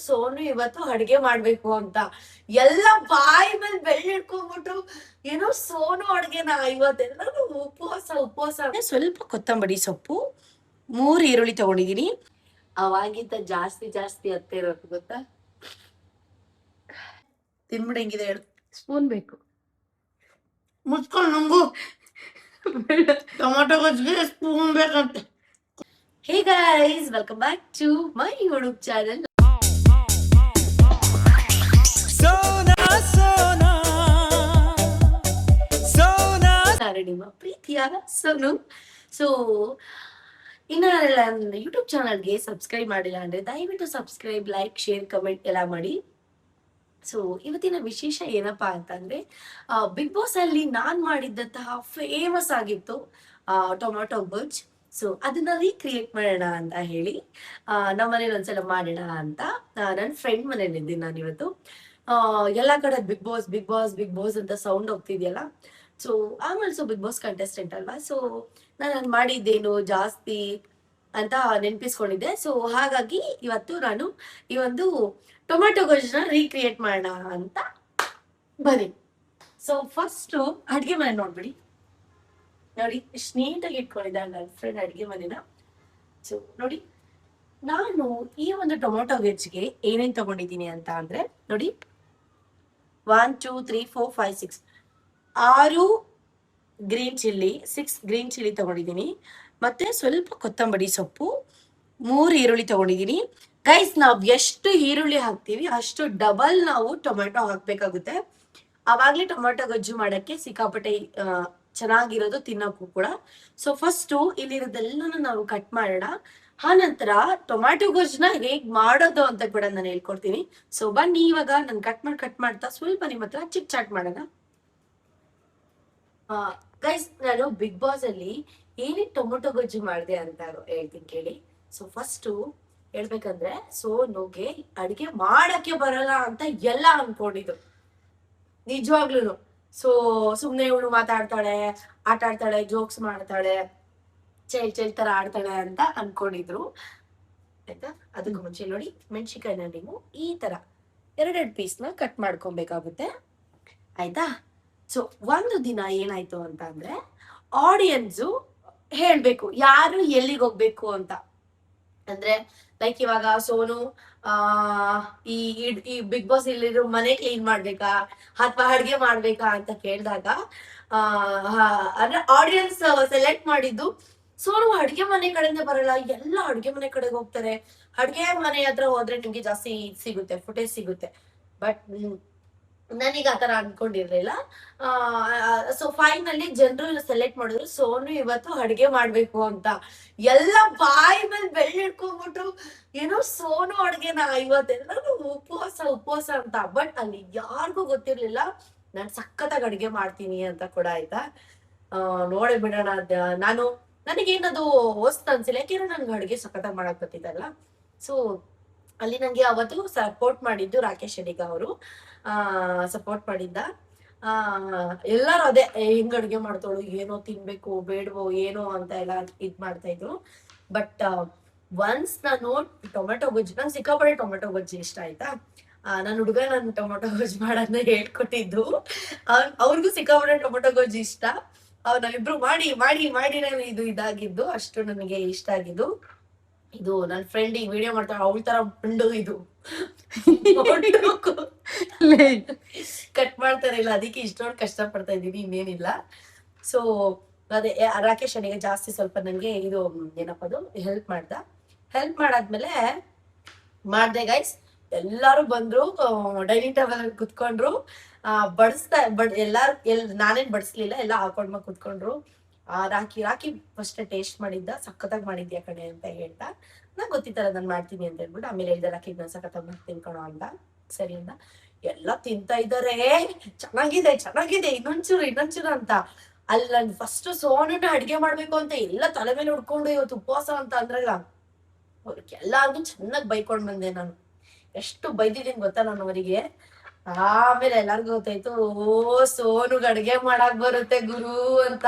ಸೋನು ಇವತ್ತು ಅಡ್ಗೆ ಮಾಡ್ಬೇಕು ಅಂತ. ಎಲ್ಲ ಬಾಯಿ ಮೇಲೆ ಬೆಳ್ಳಿಡ್ಕೊಂಡ್ಬಿಟ್ಟು ಏನೋ ಸೋನು ಅಡ್ಗೆನ ಇವತ್ತೆಲ್ಲರೂ ಉಪವಾಸ. ಸ್ವಲ್ಪ ಕೊತ್ತಂಬರಿ ಸೊಪ್ಪು, 3 ಈರುಳ್ಳಿ ತಗೊಂಡಿದೀನಿ. ಅವಾಗಿಂತ ಜಾಸ್ತಿ ಹತ್ತೆ ಇರೋದು ಗೊತ್ತಾ. ತಿನ್ಬಿಡಿ ಹೆಂಗಿದೆ ಹೇಳು. ಸ್ಪೂನ್ ಬೇಕು. ಮುಚ್ಕೊಂಡು ನಂಗು ಟೊಮಾಟೊ ಗೊಜ್ಜಿಗೆ ಸ್ಪೂನ್ ಬೇಕಂತೆ. Hey guys, welcome back to my YouTube channel. ನಾನು ನಿಮ್ಮ ಪ್ರೀತಿಯಾದ ಸೋನು. ಸೊ ಇನ್ನಾರೆಲ್ಲ ನನ್ನ ಯೂಟ್ಯೂಬ್ ಚಾನಲ್ಗೆ ಸಬ್ಸ್ಕ್ರೈಬ್ ಮಾಡಿಲ್ಲ ಅಂದ್ರೆ ದಯವಿಟ್ಟು ಸಬ್ಸ್ಕ್ರೈಬ್, ಲೈಕ್, ಶೇರ್, ಕಮೆಂಟ್ ಎಲ್ಲ ಮಾಡಿ. ಸೊ ಇವತ್ತಿನ ವಿಶೇಷ ಏನಪ್ಪಾ ಅಂತಂದ್ರೆ, ಬಿಗ್ ಬಾಸ್ ಅಲ್ಲಿ ನಾನ್ ಮಾಡಿದ್ದಂತಹ ಫೇಮಸ್ ಆಗಿತ್ತು ಟೊಮಾಟೊ ಗೊಜ್ಜ್. ಸೊ ಅದನ್ನ ರೀಕ್ರಿಯೇಟ್ ಮಾಡೋಣ ಅಂತ ಹೇಳಿ ನಮ್ಮ ಮನೇಲಿ ಒಂದ್ಸಲ ಮಾಡೋಣ ಅಂತ ನನ್ನ ಫ್ರೆಂಡ್ ಮನೇಲಿ ಇದ್ದೀನಿ ನಾನು ಇವತ್ತು. ಎಲ್ಲಾ ಕಡೆ ಬಿಗ್ ಬಾಸ್ ಅಂತ ಸೌಂಡ್ ಹೋಗ್ತಿದ್ಯಲ್ಲ. ಸೊ ಆಮೇಲೆ ಬಿಗ್ ಬಾಸ್ ಕಂಟೆಸ್ಟೆಂಟ್ ಅಲ್ವಾ, ಸೊ ನಾನು ಮಾಡಿದ್ದೇನು ಜಾಸ್ತಿ ಅಂತ ನೆನ್ಪಿಸ್ಕೊಂಡಿದ್ದೆ. ಸೊ ಹಾಗಾಗಿ ಇವತ್ತು ನಾನು ಈ ಒಂದು ಟೊಮ್ಯಾಟೊ ಗೊಜ್ಜನ್ನ ರೀಕ್ರಿಯೇಟ್ ಮಾಡೋಣ ಅಂತ ಬನ್ನಿ. ಸೊ ಫಸ್ಟ್ ಅಡ್ಗೆ ಮನೆ ನೋಡ್ಬಿಡಿ, ನೋಡಿ ಎಷ್ಟು ನೀಟಾಗಿ ಇಟ್ಕೊಂಡಿದ್ದ ನನ್ನ ಫ್ರೆಂಡ್ ಅಡ್ಗೆ ಮನೆನ. ಸೊ ನೋಡಿ, ನಾನು ಈ ಒಂದು ಟೊಮೊಟೊ ಗೊಜ್ಜಿಗೆ ಏನೇನ್ ತಗೊಂಡಿದ್ದೀನಿ ಅಂತ ಅಂದ್ರೆ ನೋಡಿ, 1 2 3 4 5 6 6 ಗ್ರೀನ್ ಚಿಲ್ಲಿ, 6 ಗ್ರೀನ್ ಚಿಲ್ಲಿ ತಗೊಂಡಿದ್ದೀನಿ. ಮತ್ತೆ ಸ್ವಲ್ಪ ಕೊತ್ತಂಬರಿ ಸೊಪ್ಪು, 3 ಈರುಳ್ಳಿ ತಗೊಂಡಿದ್ದೀನಿ. ಗೈಸ್, ನಾವ್ ಎಷ್ಟು ಈರುಳ್ಳಿ ಹಾಕ್ತಿವಿ ಅಷ್ಟು ಡಬಲ್ ನಾವು ಟೊಮೆಟೊ ಹಾಕ್ಬೇಕಾಗುತ್ತೆ. ಅವಾಗ್ಲೇ ಟೊಮೆಟೊ ಗೊಜ್ಜು ಮಾಡಕ್ಕೆ ಸಿಕ್ಕಾಪಟ್ಟೆ ಚೆನ್ನಾಗಿರೋದು, ತಿನ್ನೋಕ್ಕೂ ಕೂಡ. ಸೊ ಫಸ್ಟ್ ಇಲ್ಲಿರೋದೆಲ್ಲನೂ ನಾವು ಕಟ್ ಮಾಡೋಣ. ಆ ನಂತರ ಟೊಮ್ಯಾಟೊ ಗೊಜ್ಜನ್ನ ಹೇಗ್ ಮಾಡೋದು ಅಂತ ಕೂಡ ನಾನು ಹೇಳ್ಕೊಡ್ತೀನಿ. ಸೊ ಬನ್ನಿ, ಇವಾಗ ನಾನು ಕಟ್ ಮಾಡ್ತಾ ಸ್ವಲ್ಪ ನಿಮ್ಮ ಹತ್ರ ಚಿಟ್ ಚಾಟ್ ಮಾಡೋಣ. ಗೈಸ್, ನಾನು ಬಿಗ್ ಬಾಸ್ ಅಲ್ಲಿ ಏನೇನ್ ಟೊಮೊಟೊ ಗೊಜ್ಜು ಮಾಡಿದೆ ಅಂತ ಹೇಳ್ತೀನಿ ಕೇಳಿ. ಸೊ ಫಸ್ಟ್ ಹೇಳ್ಬೇಕಂದ್ರೆ, ಸೋನುಗೆ ಅಡಿಗೆ ಮಾಡಕ್ಕೆ ಬರಲ್ಲ ಅಂತ ಎಲ್ಲ ಅನ್ಕೊಂಡಿದ್ರು, ನಿಜವಾಗ್ಲೂ. ಸೊ ಸುಮ್ನೆ ಇವಳು ಮಾತಾಡ್ತಾಳೆ, ಆಟ ಆಡ್ತಾಳೆ, ಜೋಕ್ಸ್ ಮಾಡ್ತಾಳೆ, ಚೈಲ್ ತರ ಆಡ್ತಾಳೆ ಅಂತ ಅನ್ಕೊಂಡಿದ್ರು ಆಯ್ತಾ. ಅದಕ್ಕೂ ಮುಂಚೆ ನೋಡಿ, ಮೆಣಸಿನ್ಕಾಯಿನ ನೀವು ಈ ತರ 2 ಪೀಸ್ನ ಕಟ್ ಮಾಡ್ಕೊಬೇಕಾಗುತ್ತೆ ಆಯ್ತಾ. ಸೊ ಒಂದು ದಿನ ಏನಾಯ್ತು ಅಂತ ಅಂದ್ರೆ, ಆಡಿಯನ್ಸು ಹೇಳ್ಬೇಕು ಯಾರು ಎಲ್ಲಿಗೆ ಹೋಗ್ಬೇಕು ಅಂತ. ಅಂದ್ರೆ ಲೈಕ್ ಇವಾಗ ಸೋನು ಈ ಬಿಗ್ ಬಾಸ್ ಇಲ್ಲಿರೋ ಮನೆ ಕ್ಲೀನ್ ಮಾಡ್ಬೇಕಾ ಅಥವಾ ಅಡ್ಗೆ ಮಾಡ್ಬೇಕಾ ಅಂತ ಕೇಳಿದಾಗ ಅಂದ್ರೆ ಆಡಿಯನ್ಸ್ ಸೆಲೆಕ್ಟ್ ಮಾಡಿದ್ದು ಸೋನು ಅಡ್ಗೆ ಮನೆ ಕಡೆಯಿಂದ ಬರಲ್ಲ, ಎಲ್ಲ ಅಡ್ಗೆ ಮನೆ ಕಡೆಗೆ ಹೋಗ್ತಾರೆ, ಅಡ್ಗೆ ಮನೆ ಹತ್ರ ಹೋದ್ರೆ ನಿಮ್ಗೆ ಜಾಸ್ತಿ ಸಿಗುತ್ತೆ, ಫುಟೇಜ್ ಸಿಗುತ್ತೆ. ಬಟ್ ನನೀಗ ಆತರ ಅನ್ಕೊಂಡಿರ್ಲಿಲ್ಲ. ಸೊ ಫೈನಲಿ ಜನರು ಸೆಲೆಕ್ಟ್ ಮಾಡಿದ್ರು ಸೋನು ಇವತ್ತು ಅಡ್ಗೆ ಮಾಡ್ಬೇಕು ಅಂತ. ಎಲ್ಲ ಬಾಯಿ ಮೇಲೆ ಬೆಳ್ಳಿಡ್ಕೊಂಡ್ಬಿಟ್ಟು ಏನೋ ಸೋನು ಅಡ್ಗೆನ ಇವತ್ತೆಲ್ಲರೂ ಉಪವಾಸ ಅಂತ. ಬಟ್ ಅಲ್ಲಿ ಯಾರಿಗೂ ಗೊತ್ತಿರ್ಲಿಲ್ಲ ನಾನ್ ಸಖತ್ತಾಗಿ ಅಡ್ಗೆ ಮಾಡ್ತೀನಿ ಅಂತ ಕೂಡ ಆಯ್ತಾ. ನೋಡೇ ಬಿಡೋಣ. ನನಗೇನದು ಹೊಸ್ತು ಅನ್ಸಿಲ್ಲ, ಯಾಕೆಂದ್ರೆ ನನ್ಗೆ ಅಡ್ಗೆ ಸಖತ್ತಾಗಿ ಮಾಡಕ್ ಗೊತ್ತಿದ್ದಲ್ಲ. ಸೊ ಅಲ್ಲಿ ನಂಗೆ ಅವತ್ತು ಸಪೋರ್ಟ್ ಮಾಡಿದ್ದು ರಾಕೇಶ್ ಅಡಿಗ ಅವರು ಸಪೋರ್ಟ್ ಮಾಡಿದ್ದ. ಎಲ್ಲಾರು ಅದೇ ಹೆಂಗ್ ಅಡ್ಗೆ ಮಾಡ್ತಾಳು, ಏನೋ ತಿನ್ಬೇಕು ಬೇಡವೋ ಏನೋ ಅಂತ ಎಲ್ಲ ಇದ್ ಮಾಡ್ತಾ ಇದ್ರು. ಬಟ್ ಒನ್ಸ್ ನಾನು ಟೊಮೆಟೊ ಗೊಜ್ಜು, ನಂಗೆ ಸಿಕ್ಕಾಪಟ್ಟೆ ಟೊಮೆಟೊ ಗೊಜ್ಜು ಇಷ್ಟ ಆಯ್ತಾ. ನನ್ನ ಹುಡುಗ ನನ್ ಟೊಮೆಟೊ ಗೊಜ್ಜು ಮಾಡೋದನ್ನ ಹೇಳ್ಕೊಟ್ಟಿದ್ದು, ಅವ್ರಿಗೂ ಸಿಕ್ಕಾಪಟ್ಟೆ ಟೊಮೆಟೊ ಗೊಜ್ಜು ಇಷ್ಟ. ನಾವಿಬ್ರು ಮಾಡಿ ಇದು ಇದಾಗಿದ್ದು, ಅಷ್ಟು ನನಗೆ ಇಷ್ಟ ಆಗಿದ್ದು. ಇದು ನನ್ನ ಫ್ರೆಂಡ್ ಈ ವಿಡಿಯೋ ಮಾಡ್ತಾಳೆ, ಅವಳ ತರ ಬಂಡು ಇದು ಕಟ್ ಮಾಡ್ತಾರೆ ಇಲ್ಲ, ಅದಕ್ಕೆ ಇಷ್ಟೊಂದು ಕಷ್ಟ ಪಡ್ತಾ ಇದ್ದೀನಿ, ಇನ್ನೇನಿಲ್ಲ. ಸೊ ಅದೇ ರಾಕೇಶ್ ಅನಿಗೆ ಜಾಸ್ತಿ ಸ್ವಲ್ಪ ನಂಗೆ ಇದು ಏನಪ್ಪದು ಹೆಲ್ಪ್ ಮಾಡಾದ್ಮೇಲೆ ಮಾಡ್ದೆ ಗೈಸ್. ಎಲ್ಲಾರು ಬಂದ್ರು, ಡೈನಿಂಗ್ ಟೇಬಲ್ ಅಲ್ಲಿ ಕುತ್ಕೊಂಡ್ರು, ನಾನೇನ್ ಬಡಿಸ್ಲಿಲ್ಲ, ಎಲ್ಲ ಹಾಕೊಂಡ್ ಕುತ್ಕೊಂಡ್ರು. ರಾಕಿ ಫಸ್ಟ್ ಟೇಸ್ಟ್ ಮಾಡಿದ್ದ, ಸಖತ್ತಾಗಿ ಮಾಡಿದ್ಯಾ ಕಡೆ ಅಂತ ಹೇಳ್ತಾ, ನಂಗೆ ಗೊತ್ತಿತ್ತಲ್ಲ ನಾನು ಮಾಡ್ತೀನಿ ಅಂತ ಹೇಳ್ಬಿಟ್ಟು ಆಮೇಲೆ ಹೇಳ್ದೆ ರಾಕಿ ನಾನು ಸಖತ್ತಾಗಿ ತಿನ್ಕೊಳೋ ಅಂತ. ಸರಿ ಅಂತ ಎಲ್ಲ ತಿಂತಾ ಇದಾರೆ, ಚೆನ್ನಾಗಿದೆ ಇನ್ನೊಂಚೂರು ಅಂತ. ಅಲ್ಲಿ ನನ್ ಫಸ್ಟ್ ಸೋನನ್ನ ಅಡ್ಗೆ ಮಾಡ್ಬೇಕು ಅಂತ ಎಲ್ಲ ತಲೆ ಮೇಲೆ ಉಡ್ಕೊಂಡು ಇವತ್ತು ಉಪವಾಸ ಅಂತ ಅಂದ್ರಲ್ಲ, ಅವ್ರಿಗೆಲ್ಲಾರ್ಗು ಚೆನ್ನಾಗಿ ಬೈಕೊಂಡ್ ಬಂದೆ ನಾನು. ಎಷ್ಟು ಬೈದಿದ್ದೀನಿ ಗೊತ್ತಾ ನಾನು ಅವರಿಗೆ. ಆಮೇಲೆ ಎಲ್ಲಾರ್ಗು ಗೊತ್ತಾಯ್ತು, ಓ ಸೋನುಗ್ ಅಡ್ಗೆ ಮಾಡಕ್ ಬರುತ್ತೆ ಗುರು ಅಂತ.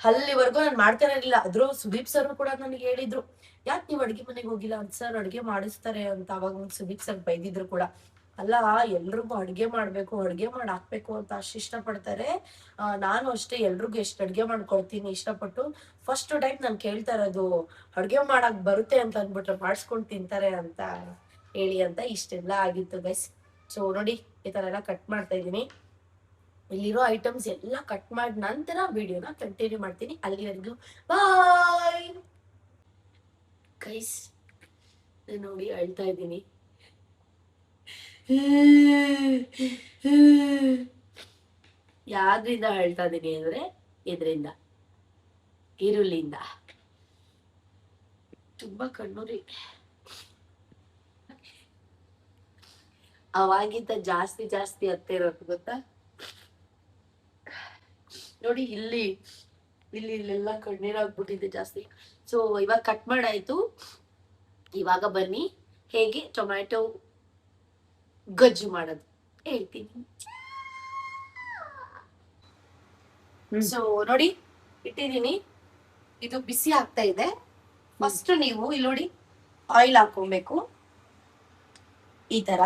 ಅಲ್ಲಿವರೆಗೂ ನಾನು ಮಾಡ್ತಾನೆ ಇರಲಿಲ್ಲ. ಅದ್ರೂ ಸುದೀಪ್ ಸರ್ ಕೂಡ ನನಗೆ ಹೇಳಿದ್ರು, ಯಾಕೆ ನೀವು ಅಡ್ಗೆ ಮನೆಗೆ ಹೋಗಿಲ್ಲ ಅಂತ. ಸರ್ ಅಡ್ಗೆ ಮಾಡಿಸ್ತಾರೆ ಅಂತ ಅವಾಗ ಸುದೀಪ್ ಸರ್ ಬೈದಿದ್ರು ಕೂಡ. ಅಲ್ಲ, ಎಲ್ರಿಗೂ ಅಡ್ಗೆ ಮಾಡ್ಬೇಕು, ಅಡ್ಗೆ ಮಾಡಿ ಹಾಕ್ಬೇಕು ಅಂತ ಅಷ್ಟು ಇಷ್ಟಪಡ್ತಾರೆ. ನಾನು ಅಷ್ಟೇ ಎಲ್ರಿಗೂ ಎಷ್ಟು ಅಡ್ಗೆ ಮಾಡ್ಕೊಡ್ತೀನಿ ಇಷ್ಟಪಟ್ಟು. ಫಸ್ಟ್ ಟೈಮ್ ನಾನು ಕೇಳ್ತಾ ಇರೋದು ಅಡ್ಗೆ ಮಾಡಕ್ ಬರುತ್ತೆ ಅಂತ ಅಂದ್ಬಿಟ್ರೆ ಮಾಡಿಸ್ಕೊಂಡು ತಿಂತಾರೆ ಅಂತ ಹೇಳಿ ಅಂತ ಇಷ್ಟೆಲ್ಲ ಆಗಿತ್ತು ಗೈಸ್. ಸೊ ನೋಡಿ, ಈ ತರ ಎಲ್ಲ ಕಟ್ ಮಾಡ್ತಾ ಇದೀನಿ. ಇಲ್ಲಿರೋ ಐಟಮ್ಸ್ ಎಲ್ಲ ಕಟ್ ಮಾಡಿದ ನಂತರ ವಿಡಿಯೋನ ಕಂಟಿನ್ಯೂ ಮಾಡ್ತೀನಿ. ಅಲ್ಲಿವರೆಗೂ ಬಾಯ್ ಗೈಸ್. ನೋಡಿ ಅಳ್ತಾ ಇದ್ದೀನಿ. ಯಾವ್ದ್ರಿಂದ ಅಳ್ತಾ ಇದೀನಿ ಅಂದ್ರೆ ಇದರಿಂದ, ಈರುಳ್ಳಿಯಿಂದ. ತುಂಬಾ ಕಣ್ಣೂರಿ. ಅವಾಗಿಂತ ಜಾಸ್ತಿ ಜಾಸ್ತಿ ಹತ್ತ ಇರೋದು ಗೊತ್ತಾ. ನೋಡಿ ಇಲ್ಲಿ ಇಲ್ಲಿ ಇಲ್ಲೆಲ್ಲ ಕಣ್ಣೀರಾಗ್ಬಿಟ್ಟಿದೆ ಜಾಸ್ತಿ. ಸೊ ಇವಾಗ ಕಟ್ ಮಾಡಾಯ್ತು. ಇವಾಗ ಬನ್ನಿ ಹೇಗೆ ಟೊಮ್ಯಾಟೊ ಗೊಜ್ಜು ಮಾಡೋದು ಹೇಳ್ತೀನಿ. ಸೊ ನೋಡಿ ಇಟ್ಟಿದೀನಿ, ಇದು ಬಿಸಿ ಆಗ್ತಾ ಇದೆ. ಫಸ್ಟ್ ನೀವು ಇಲ್ಲಿ ನೋಡಿ ಆಯಿಲ್ ಹಾಕೊಬೇಕು ಈ ತರ.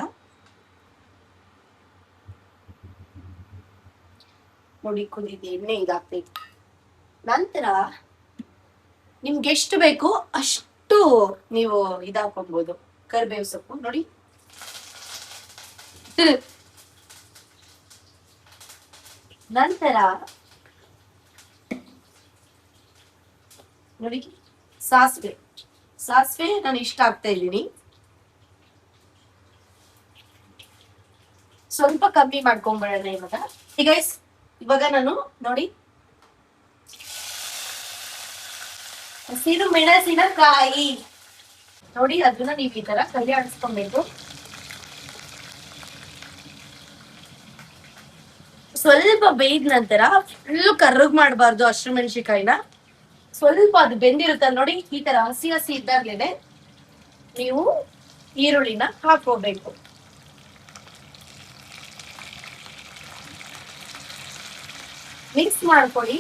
ನೋಡಿ ಕುದಿದ ಎಣ್ಣೆ ಇದಾಗ್ತೈತಿ. ನಂತರ ನಿಮ್ಗೆ ಎಷ್ಟು ಬೇಕು ಅಷ್ಟು ನೀವು ಇದಾಕೊಬಹುದು. ಕರಿಬೇವು ಸೊಪ್ಪು ನೋಡಿ, ನಂತರ ನೋಡಿ ಸಾಸಿವೆ. ಸಾಸಿವೆ ನಾನು ಇಷ್ಟ ಆಗ್ತಾ ಇದ್ದೀನಿ, ಸ್ವಲ್ಪ ಕಮ್ಮಿ ಮಾಡ್ಕೊಂಡ್ಬಿಡೋಣ ಇವಾಗ. ಇವಾಗ ನಾನು ನೋಡಿ ಹಸಿರು ಮೆಣಸಿನಕಾಯಿ ನೋಡಿ, ಅದನ್ನ ನೀವು ಈ ತರ ಕೈ ಆಡಿಸ್ಕೊಬೇಕು. ಸ್ವಲ್ಪ ಬೇಯ್ದ ನಂತರ ಫುಲ್ಲು ಕರ್ರಗ್ ಮಾಡಬಾರ್ದು ಹಸಿರು ಮೆಣಸಿನಕಾಯಿನ. ಸ್ವಲ್ಪ ಅದು ಬೆಂದಿರುತ್ತಲ್ಲ ನೋಡಿ, ಈ ತರ ಹಸಿ ಹಸಿ ಇದ್ದಾಗ್ಲೇನೆ ನೀವು ಈರುಳ್ಳಿನ ಹಾಕೋಬೇಕು. ಮಿಕ್ಸ್ ಮಾಡ್ಕೊಳ್ಳಿ.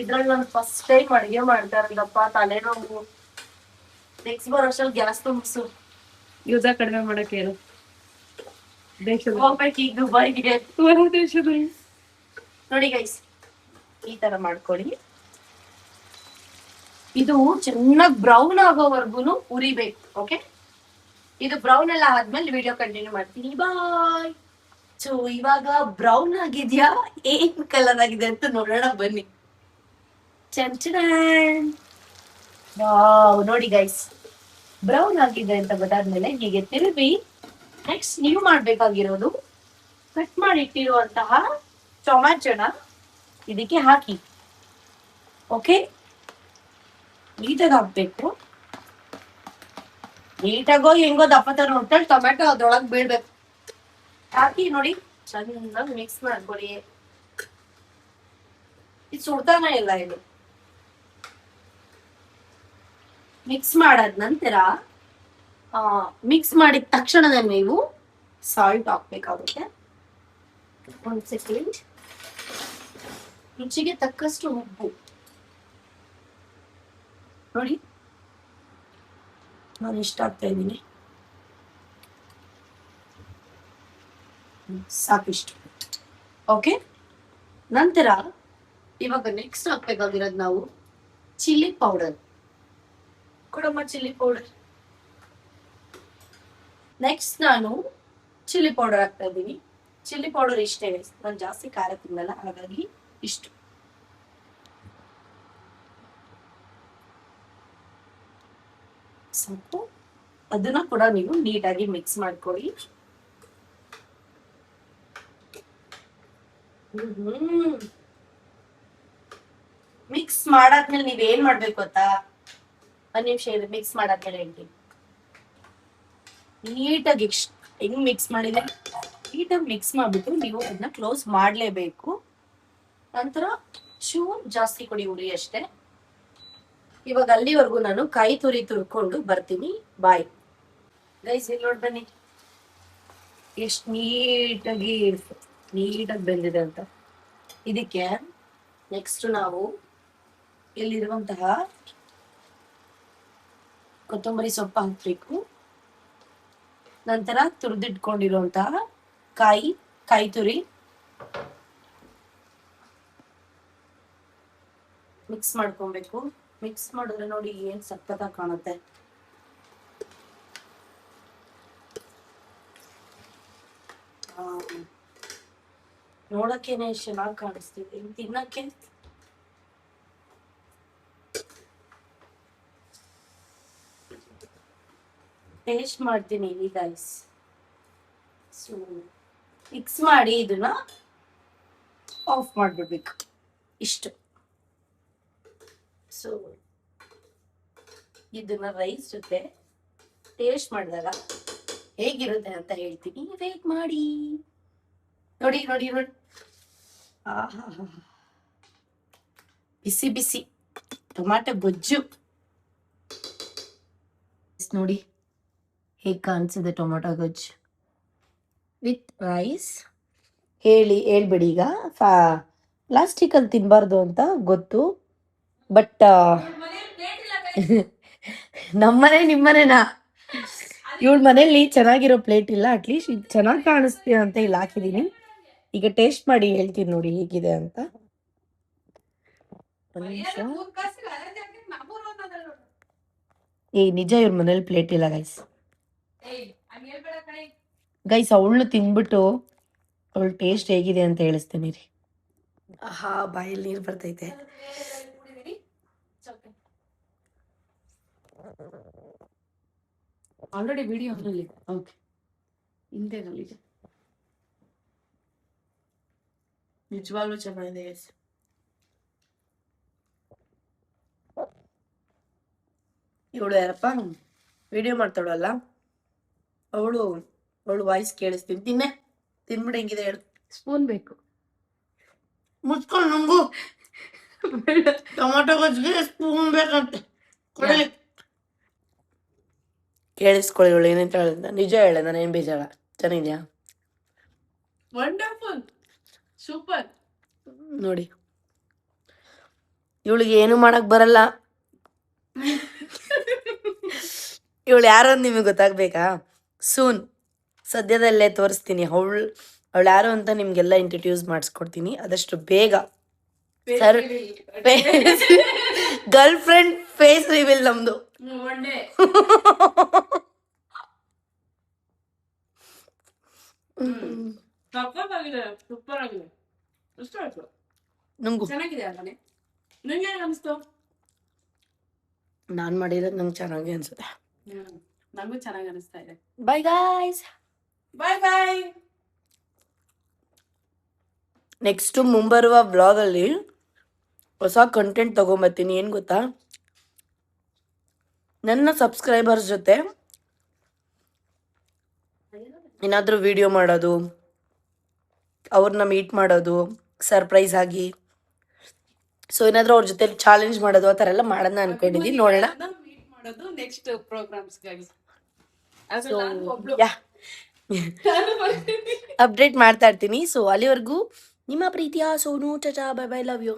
ಇದ್ರಲ್ಲಿ ನಾನು ಫಸ್ಟ್ ಟೈಮ್ ಅಡಿಗೆ ಮಾಡ್ತಾ ಇರೋದಪ್ಪ, ತಲೆನೋವು. ನೆಕ್ಸ್ಟ್ ಬರೋ ವರ್ಷ ಗ್ಯಾಸ್ ತುಂಬಿಸು, ಯೂಸ ಕಡಿಮೆ ಮಾಡಕ್ಕೆ ಹೇಳು. ಹೋಗ್ಬೇಕು ಈಗ ದುಬೈಗೆ. ನೋಡಿ ಗೈಸ್, ಈ ತರ ಮಾಡ್ಕೊಳ್ಳಿ. ಇದು ಚೆನ್ನಾಗಿ ಬ್ರೌನ್ ಆಗೋವರ್ಗುನು ಉರಿಬೇಕು. ಓಕೆ, ಇದು ಬ್ರೌನ್ ಎಲ್ಲ ಆದ್ಮೇಲೆ ವಿಡಿಯೋ ಕಂಟಿನ್ಯೂ ಮಾಡ್ತೀನಿ. ಬಾಯ್. ಸೊ ಇವಾಗ ಬ್ರೌನ್ ಆಗಿದ್ಯಾ, ಏನ್ ಕಲರ್ ಆಗಿದೆ ಅಂತ ನೋಡೋಣ ಬನ್ನಿ. ನೋಡಿ ಗೈಸ್, ಬ್ರೌನ್ ಆಗಿದೆ ಅಂತ ಗೊತ್ತಾದ್ಮೇಲೆ ಹೀಗೆ ತಿರುವಿ ನೆಕ್ಸ್ಟ್ ನೀವು ಮಾಡ್ಬೇಕಾಗಿರೋದು ಕಟ್ ಮಾಡಿ ಇಟ್ಟಿರುವಂತಹ ಟೊಮ್ಯಾಟೋನ ಇದಕ್ಕೆ ಹಾಕಿ. ಓಕೆ, ನೀಟಾಗಿ ಹಾಕ್ಬೇಕು. ನೀಟಾಗೋ ಹೆಂಗೋ ದಪ್ಪ ತರ ನೋಡ್ತಾಳೆ ಟೊಮ್ಯಾಟೊ ಅದ್ರೊಳಗೆ ಬೀಳ್ಬೇಕು. ಹಾಕಿ ನೋಡಿ, ಚೆನ್ನಾಗಿ ಮಿಕ್ಸ್ ಮಾಡ್ಕೊಳ್ಳಿ. ಇದು ಸುಡ್ತಾನೆ ಇಲ್ಲ. ಇದು ಮಿಕ್ಸ್ ಮಾಡಾದ ನಂತರ ಮಿಕ್ಸ್ ಮಾಡಿದ ತಕ್ಷಣ ನೀವು ಸಾಲ್ಟ್ ಹಾಕ್ಬೇಕಾಗುತ್ತೆ. ಒಂದು ಸೆಕೆಂಡ್. ರುಚಿಗೆ ತಕ್ಕಷ್ಟು ಉಪ್ಪು ನೋಡಿ, ನಾನು ಇಷ್ಟ ಆಗ್ತಾ ಇದ್ದೀನಿ. ಸಾಕಿಷ್ಟು. ಓಕೆ, ನಂತರ ಇವಾಗ ನೆಕ್ಸ್ಟ್ ಹಾಕ್ಬೇಕಾಗಿರೋದು ನಾವು ಚಿಲ್ಲಿ ಪೌಡರ್. ಕೊಡಮ್ಮ ಚಿಲ್ಲಿ ಪೌಡರ್. ನೆಕ್ಸ್ಟ್ ನಾನು ಚಿಲ್ಲಿ ಪೌಡರ್ ಹಾಕ್ತಾ ಇದ್ದೀನಿ. ಚಿಲ್ಲಿ ಪೌಡರ್ ಇಷ್ಟೇ, ನಾನು ಜಾಸ್ತಿ ಖಾರ ತಿನ್ನಲ್ಲ, ಹಾಗಾಗಿ ಇಷ್ಟು. ಸಾಕು. ಅದನ್ನ ಕೂಡ ನೀವು ನೀಟಾಗಿ ಮಿಕ್ಸ್ ಮಾಡ್ಕೊಳ್ಳಿ. ಮಿಕ್ಸ್ ಮಾಡಾದ್ಮೇಲೆ ನೀವ್ ಏನ್ ಮಾಡ್ಬೇಕು ಗೊತ್ತಾ? ಒಂದ್ ನಿಮಿಷ ಇದು ಮಿಕ್ಸ್ ಮಾಡಾದ್ಮೇಲೆ ಹೇಳ್ತೀನಿ. ನೀಟಾಗಿ ಹೆಂಗ್ ಮಿಕ್ಸ್ ಮಾಡಿದ್ರೆ ನೀಟಾಗಿ ಮಿಕ್ಸ್ ಮಾಡ್ಬಿಟ್ಟು ನೀವು ಅದನ್ನ ಕ್ಲೋಸ್ ಮಾಡ್ಲೇಬೇಕು. ನಂತರ ಚೂರ್ ಜಾಸ್ತಿ ಕೊಡಿ ಉರಿ ಅಷ್ಟೇ. ಇವಾಗ ಅಲ್ಲಿವರೆಗೂ ನಾನು ಕಾಯಿ ತುರಿ ತುರ್ಕೊಂಡು ಬರ್ತೀನಿ. ಬಾಯ್. ಗೈಸ್ ಇಲ್ಲಿ ನೋಡಿ ಬನ್ನಿ ಎಷ್ಟು ನೀಟಾಗಿ ಬೆಂದಿದೆ ಅಂತ. ಇದಕ್ಕೆ ನೆಕ್ಸ್ಟ್ ನಾವು ಇಲ್ಲಿರುವಂತಹ ಕೊತ್ತಂಬರಿ ಸೊಪ್ಪು ಹಾಕ್ಬೇಕು. ನಂತರ ತುರಿದಿಟ್ಕೊಂಡಿರುವಂತಹ ಕಾಯಿ ತುರಿ ಮಿಕ್ಸ್ ಮಾಡ್ಕೊಬೇಕು. ಮಿಕ್ಸ್ ಮಾಡಿದ್ರೆ ನೋಡಿ ಏನ್ ಸಕ್ಕತ್ತಾಗಿ ಕಾಣುತ್ತೆ. ನೋಡಕ್ಕೇನೆ ಚೆನ್ನಾಗಿ ಕಾಣಿಸ್ತಿದೆ, ತಿನ್ನಕ್ಕೆ ಟೇಸ್ಟ್ ಮಾಡ್ತೀನಿ ಗೈಸ್. ಸೊ ಮಿಕ್ಸ್ ಮಾಡಿ ಇದನ್ನ ಆಫ್ ಮಾಡ್ಬಿಡ್ಬೇಕು ಇಷ್ಟು. ಸೊ ಇದನ್ನ ರೈಸ್ ಜೊತೆ ಟೇಸ್ಟ್ ಮಾಡಿದಾಗ ಹೇಗಿರುತ್ತೆ ಅಂತ ಹೇಳ್ತೀನಿ, ವೇಟ್ ಮಾಡಿ. ನೋಡಿ ನೋಡಿ ನೋಡಿ, ಆಹಾ ಬಿಸಿ ಬಿಸಿ ಟೊಮಾಟೊ ಗೊಜ್ಜು ನೋಡಿ ಹೇಗೆ ಕಾಣಿಸಿದೆ. ಟೊಮಾಟೊ ಗೊಜ್ಜು ವಿತ್ ರೈಸ್. ಹೇಳ್ಬಿಡಿ ಈಗ. ಪ್ಲಾಸ್ಟಿಕಲ್ಲಿ ತಿನ್ನಬಾರ್ದು ಅಂತ ಗೊತ್ತು, ಬಟ್ ನಮ್ಮನೆ ನಿಮ್ಮನೆನಾ? ಇವಳ ಮನೇಲಿ ಚೆನ್ನಾಗಿರೋ ಪ್ಲೇಟ್ ಇಲ್ಲ, ಅಟ್ಲೀಸ್ಟ್ ಇದು ಚೆನ್ನಾಗಿ ಕಾಣಿಸ್ತೀಯ ಅಂತ ಇಲ್ಲಿ ಹಾಕಿದೀನಿ. ಈಗ ಟೇಸ್ಟ್ ಮಾಡಿ ಹೇಳ್ತೀನಿ ನೋಡಿ ಹೇಗಿದೆ ಅಂತ. ನಿಜ ಇವ್ರ ಮನೇಲಿ ಪ್ಲೇಟ್ ಇಲ್ಲ ಗೈಸ್. ಅವಳು ತಿನ್ಬಿಟ್ಟು ಅವಳು ಟೇಸ್ಟ್ ಹೇಗಿದೆ ಅಂತ ಹೇಳಿಸ್ತೀನಿ ರೀ. ಆಹಾ ಬಾಯಲ್ಲಿ ನೀರು ಬರ್ತೈತೆ. ಆಲ್ರೆಡಿ ವಿಡಿಯೋ ಓಕೆ ಹಿಂದೆನಲ್ಲಿದೆ. ನಿಜವಾಗ್ಲೂ ಚೆನ್ನಾಗಿದೆ. ಇವಳು ಯಾರಪ್ಪ ವಿಡಿಯೋ ಮಾಡ್ತಾಳಲ್ಲ, ಅವಳು ವಾಯ್ಸ್ ಕೇಳಿಸ್ತೀನಿ. ತಿನ್ಬಿಟ್ಟು ಹೆಂಗಿದೆ ಹೇಳು. ಸ್ಪೂನ್ ಬೇಕು. ಮುಚ್ಕೊಂಡು ನಂಗು ಟೊಮಾಟೊ ಗೊಜ್ಜಿಗೆ ಸ್ಪೂನ್ ಬೇಕಂತೆ. ಕೇಳಿಸ್ಕೊಳ್ಳಿ ಇವಳು ಏನಂತ ಹೇಳಿದ. ನಿಜ ಹೇಳ, ನಾನೇನು ಬೇಜಾರ. ಚೆನ್ನಾಗಿದ್ಯಾ? Wonderful, super. ನೋಡಿ ಇವಳಿಗೆ ಏನು ಮಾಡಕ್ ಬರಲ್ಲ. ಇವಳು ಯಾರು ಅಂತ ನಿಮಗೆ ಗೊತ್ತಾಗ್ಬೇಕಾ? ಸೂನ್ ಸದ್ಯದಲ್ಲೇ ತೋರಿಸ್ತೀನಿ. ಅವಳು ಯಾರು ಅಂತ ನಿಮ್ಗೆಲ್ಲ ಇಂಟ್ರಡ್ಯೂಸ್ ಮಾಡಿಸ್ಕೊಡ್ತೀನಿ ಆದಷ್ಟು ಬೇಗ. Sir girlfriend face reveal ನಮ್ದು. ಸೂಪರ್ ಆಗಿದೆ. ಇಷ್ಟ ಆಯ್ತು. ನಂಗೂ ಚೆನ್ನಾಗಿದೆ ಅಲ್ಲನೆ. ನಿಂಗೆ ಅನಿಸ್ತು? ನಾನು ಮಾಡಿರೋದು ನಂಗೆ ಚೆನ್ನಾಗಿ ಅನ್ಸುತ್ತೆ. ನಂಗೂ ಚೆನ್ನಾಗಿ ಅನಿಸ್ತಾ ಇದೆ. Bye guys. ಬಾಯ್. ನೆಕ್ಸ್ಟ್ ಮುಂಬರುವ ವ್ಲಾಗಲ್ಲಿ ಹೊಸ ಕಂಟೆಂಟ್ ತಗೊಂಬರ್ತೀನಿ. ಏನು ಗೊತ್ತಾ, ನನ್ನ ಸಬ್ಸ್ಕ್ರೈಬರ್ಸ್ ಜೊತೆ ಏನಾದರೂ ವಿಡಿಯೋ ಮಾಡೋದು, ಅವ್ರನ್ನ ಮೀಟ್ ಮಾಡೋದು ಸರ್ಪ್ರೈಸ್ ಆಗಿ. ಸೊ ಏನಾದರೂ ಅವ್ರ ಜೊತೆ ಚಾಲೆಂಜ್ ಮಾಡೋದು, ಆ ಥರ ಎಲ್ಲ ಮಾಡೋಣ ಅನ್ಕೊಂಡಿದ್ದೀನಿ. ನೋಡೋಣ. ನೆಕ್ಸ್ಟ್ ಪ್ರೋಗ್ರಾಮ್ಸ್ಗಾಗಿ ಅಪ್ಡೇಟ್ ಮಾಡ್ತಾ ಇರ್ತೀನಿ. ಸೊ ಅಲ್ಲಿವರೆಗೂ ನಿಮ್ಮ ಪ್ರೀತಿಯ ಸೋನು. ಚಾಚಾ, ಬೈ ಬೈ, ಲವ್ ಯು.